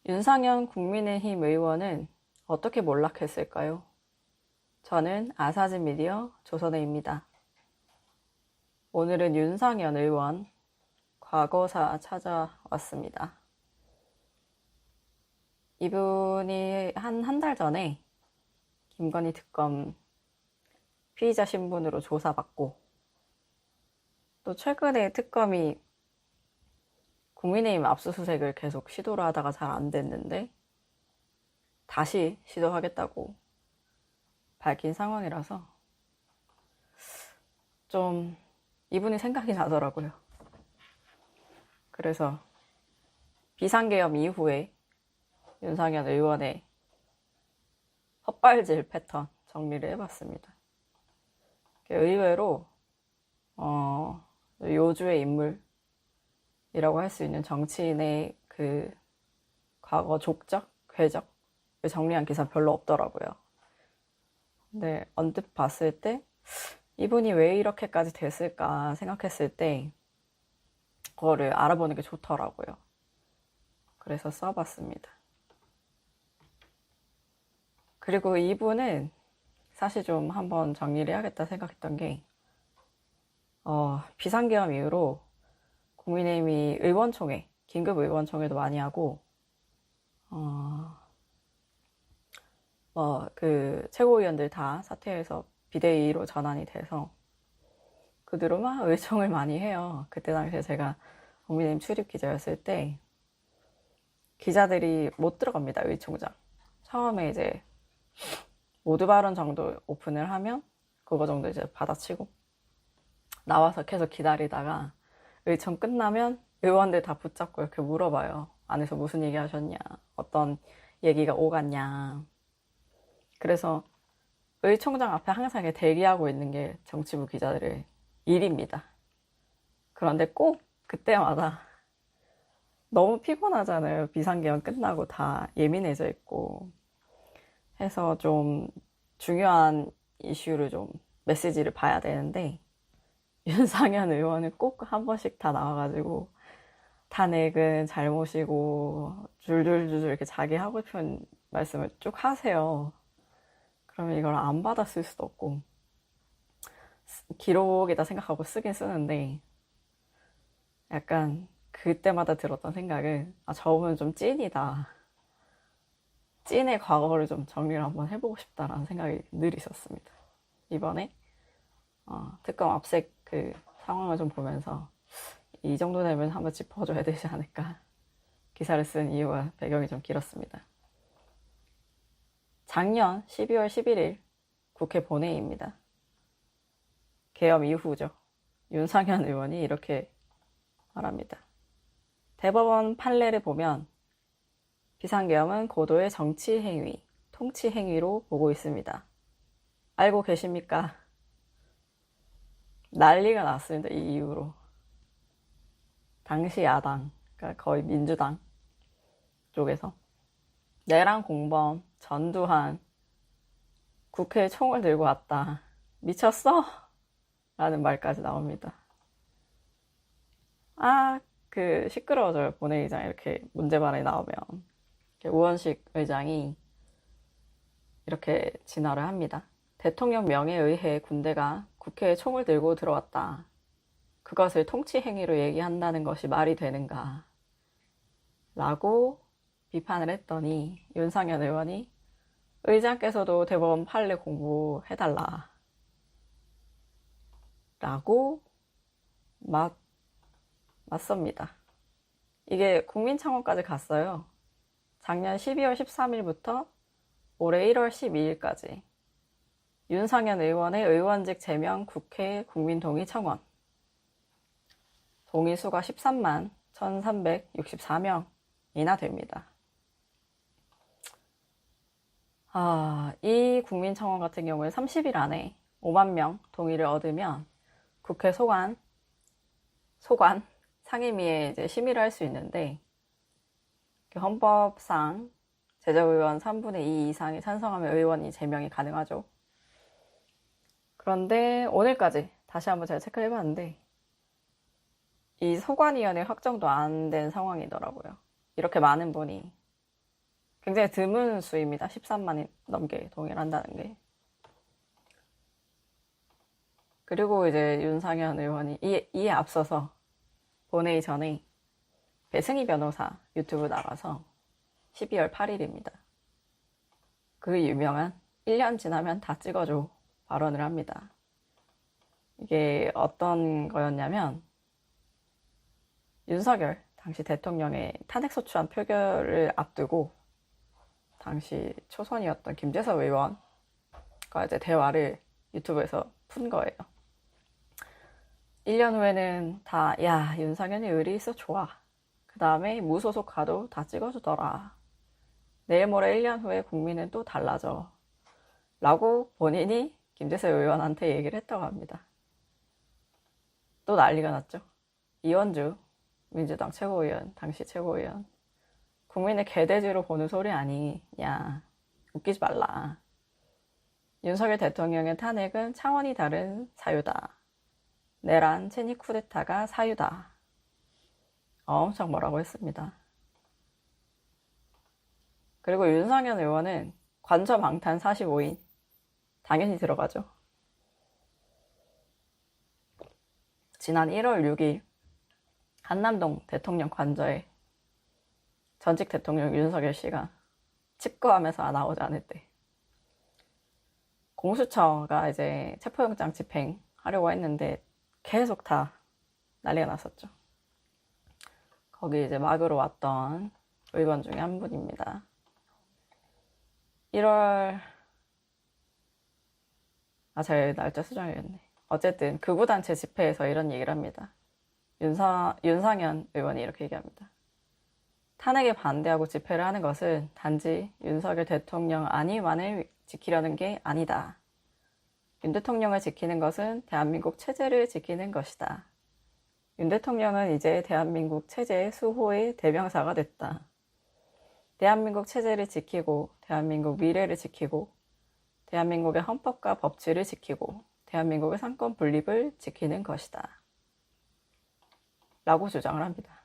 윤상현 국민의힘 의원은 어떻게 몰락했을까요? 저는 아사진 미디어 조선혜입니다. 오늘은 윤상현 의원 과거사 찾아왔습니다. 이분이 한 달 전에 김건희 특검 피의자 신분으로 조사받고 또 최근에 특검이 국민의힘 압수수색을 계속 시도를 하다가 잘 안 됐는데 다시 시도하겠다고 밝힌 상황이라서 좀 이분이 생각이 나더라고요. 그래서 비상계엄 이후에 윤상현 의원의 헛발질 패턴 정리를 해봤습니다. 의외로 요주의 인물이라고 할 수 있는 정치인의 그 과거 족적, 궤적을 정리한 기사 별로 없더라고요. 근데 언뜻 봤을 때 이분이 왜 이렇게까지 됐을까 생각했을 때 그거를 알아보는 게 좋더라고요. 그래서 써봤습니다. 그리고 이분은 사실 좀 한번 정리를 해야겠다 생각했던 게 비상계엄 이후로 국민의힘이 의원총회, 긴급 의원총회도 많이 하고 그 최고위원들 다 사퇴해서 비대위로 전환이 돼서 그 뒤로 막 의총을 많이 해요. 그때 당시에 제가 국민의힘 출입 기자였을 때 기자들이 못 들어갑니다. 의총장. 처음에 이제 모두 발언 정도 오픈을 하면 그거 정도 이제 받아치고 나와서 계속 기다리다가 의총 끝나면 의원들 다 붙잡고 이렇게 물어봐요. 안에서 무슨 얘기 하셨냐, 어떤 얘기가 오갔냐. 그래서 의총장 앞에 항상 대기하고 있는 게 정치부 기자들의 일입니다. 그런데 꼭 그때마다 너무 피곤하잖아요. 비상계엄 끝나고 다 예민해져 있고 해서 좀 중요한 이슈를 좀 메시지를 봐야 되는데 윤상현 의원은 꼭 한 번씩 다 나와가지고 탄핵은 잘못이고 줄줄줄 이렇게 자기 하고 싶은 말씀을 쭉 하세요. 그러면 이걸 안 받았을 수도 없고 기록이다 생각하고 쓰긴 쓰는데 약간 그때마다 들었던 생각은 저분은 좀 찐이다. 찐의 과거를 좀 정리를 한번 해보고 싶다라는 생각이 늘 있었습니다. 이번에 특검 압색 그 상황을 좀 보면서 이 정도 되면 한번 짚어줘야 되지 않을까. 기사를 쓴 이유와 배경이 좀 길었습니다. 작년 12월 11일 국회 본회의입니다. 계엄 이후죠. 윤상현 의원이 이렇게 말합니다. 대법원 판례를 보면 비상계엄은 고도의 정치행위, 통치행위로 보고 있습니다. 알고 계십니까? 난리가 났습니다. 이 이후로. 당시 야당, 그러니까 거의 민주당 쪽에서 내란 공범, 전두환, 국회에 총을 들고 왔다. 미쳤어? 라는 말까지 나옵니다. 그 시끄러워져요. 본회의장 이렇게 문제 발언이 나오면. 우원식 의장이 이렇게 진화를 합니다. 대통령 명예에 의해 군대가 국회에 총을 들고 들어왔다. 그것을 통치행위로 얘기한다는 것이 말이 되는가? 라고 비판을 했더니 윤상현 의원이 의장께서도 대법원 판례 공부해달라. 라고 맞섭니다. 이게 국민청원까지 갔어요. 작년 12월 13일부터 올해 1월 12일까지 윤상현 의원의 의원직 제명 국회 국민동의 청원 동의 수가 13만 1364명이나 됩니다. 이 국민청원 같은 경우에 30일 안에 5만 명 동의를 얻으면 국회 소관 상임위에 이제 심의를 할 수 있는데 헌법상 제적의원 3분의 2 이상이 찬성하면 의원이 제명이 가능하죠. 그런데 오늘까지 다시 한번 제가 체크를 해봤는데 이 소관위원회 확정도 안 된 상황이더라고요. 이렇게 많은 분이 굉장히 드문 수입니다. 13만이 넘게 동의를 한다는 게. 그리고 이제 윤상현 의원이 이에 앞서서 본회의 전에 배승희 변호사 유튜브 나가서 12월 8일입니다. 그 유명한 1년 지나면 다 찍어줘 발언을 합니다. 이게 어떤 거였냐면 윤석열 당시 대통령의 탄핵소추안 표결을 앞두고 당시 초선이었던 김재섭 의원과 이제 대화를 유튜브에서 푼 거예요. 1년 후에는 다, 야, 윤상현이 의리 있어 좋아. 그 다음에 무소속 가도 다 찍어주더라. 내일 모레 1년 후에 국민은 또 달라져. 라고 본인이 김재섭 의원한테 얘기를 했다고 합니다. 또 난리가 났죠. 이원주 민주당 최고위원, 당시 최고위원. 국민의 개돼지로 보는 소리 아니냐. 웃기지 말라. 윤석열 대통령의 탄핵은 차원이 다른 사유다. 내란 체니 쿠데타가 사유다. 엄청 뭐라고 했습니다. 그리고 윤상현 의원은 관저 방탄 45인 당연히 들어가죠. 지난 1월 6일 한남동 대통령 관저에 전직 대통령 윤석열 씨가 칩거하면서 나오지 않을 때 공수처가 이제 체포영장 집행하려고 했는데 계속 다 난리가 났었죠. 거기 이제 막으로 왔던 의원 중에 한 분입니다. 1월 제가 날짜 수정해야겠네. 어쨌든 극우단체 집회에서 이런 얘기를 합니다. 윤상현 의원이 이렇게 얘기합니다. 탄핵에 반대하고 집회를 하는 것은 단지 윤석열 대통령 안위만을 지키려는 게 아니다. 윤 대통령을 지키는 것은 대한민국 체제를 지키는 것이다. 윤 대통령은 이제 대한민국 체제의 수호의 대명사가 됐다. 대한민국 체제를 지키고 대한민국 미래를 지키고 대한민국의 헌법과 법치를 지키고 대한민국의 상권 분립을 지키는 것이다. 라고 주장을 합니다.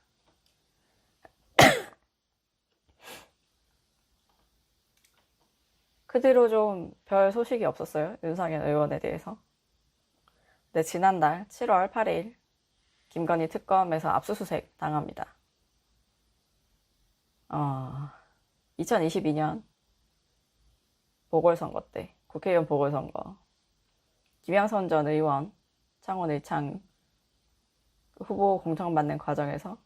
그 뒤로 좀 별 소식이 없었어요. 윤상현 의원에 대해서. 근데 지난달 7월 8일 김건희 특검에서 압수수색 당합니다. 2022년 보궐선거 때 국회의원 보궐선거 김영선 전 의원 창원 의창 후보 공천받는 과정에서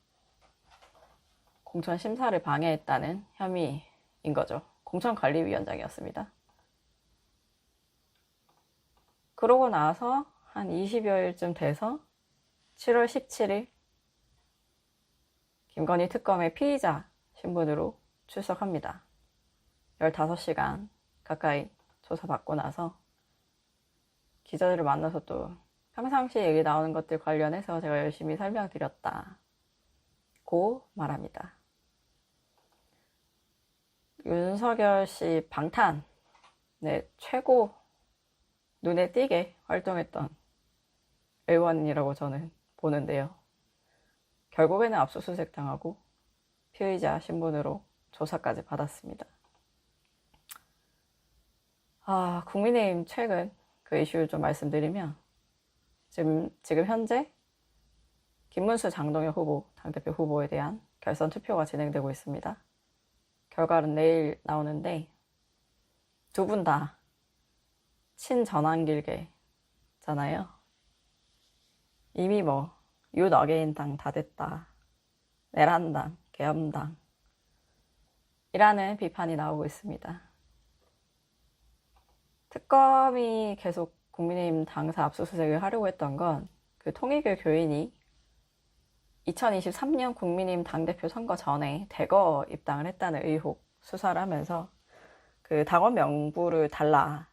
공천 심사를 방해했다는 혐의인 거죠. 공천관리위원장이었습니다. 그러고 나서 한 20여일쯤 돼서 7월 17일 김건희 특검의 피의자 신분으로 출석합니다. 15시간 가까이 조사받고 나서 기자들을 만나서 또 평상시에 얘기 나오는 것들 관련해서 제가 열심히 설명드렸다고 말합니다. 윤석열 씨 방탄, 최고 눈에 띄게 활동했던 의원이라고 저는 보는데요. 결국에는 압수수색 당하고 피의자 신분으로 조사까지 받았습니다. 국민의힘 최근 그 이슈를 좀 말씀드리면 지금 현재 김문수 장동혁 후보, 당대표 후보에 대한 결선 투표가 진행되고 있습니다. 결과는 내일 나오는데 두 분 다 친전환길계잖아요. 이미 윤어게인당 다 됐다. 내란당, 계엄당 이라는 비판이 나오고 있습니다. 특검이 계속 국민의힘 당사 압수수색을 하려고 했던 건 그 통일교 교인이 2023년 국민의힘 당대표 선거 전에 대거 입당을 했다는 의혹 수사를 하면서 그 당원 명부를 달라는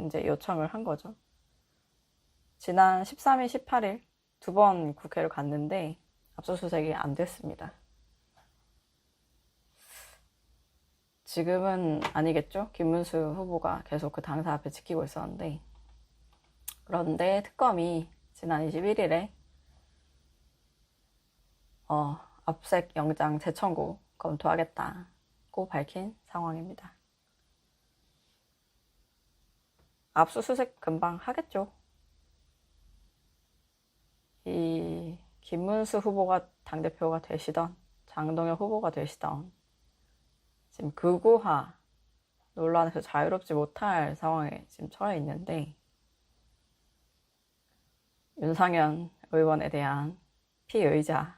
이제 요청을 한 거죠. 지난 13일, 18일 두 번 국회를 갔는데 압수수색이 안 됐습니다. 지금은 아니겠죠? 김문수 후보가 계속 그 당사 앞에 지키고 있었는데, 그런데 특검이 지난 21일에 압색 영장 재청구 검토하겠다고 없다고 밝힌 상황입니다. 압수수색 금방 하겠죠. 이 김문수 후보가 당대표가 되시던 장동혁 후보가 되시던 지금 극우화 논란에서 자유롭지 못할 상황에 지금 처해 있는데 윤상현 의원에 대한 피의자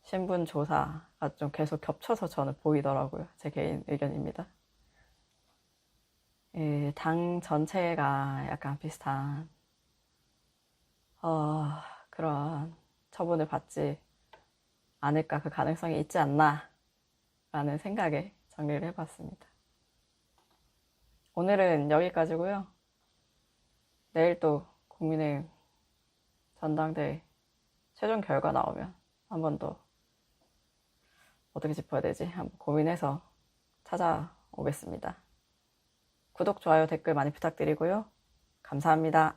신분 조사가 좀 계속 겹쳐서 저는 보이더라고요. 제 개인 의견입니다. 당 전체가 약간 비슷한 그런 처분을 받지 않을까, 그 가능성이 있지 않나 라는 생각에 정리를 해봤습니다. 오늘은 여기까지고요. 내일 또 국민의힘 전당대회 최종 결과 나오면 한 번 더 어떻게 짚어야 되지? 한번 고민해서 찾아오겠습니다. 구독, 좋아요, 댓글 많이 부탁드리고요. 감사합니다.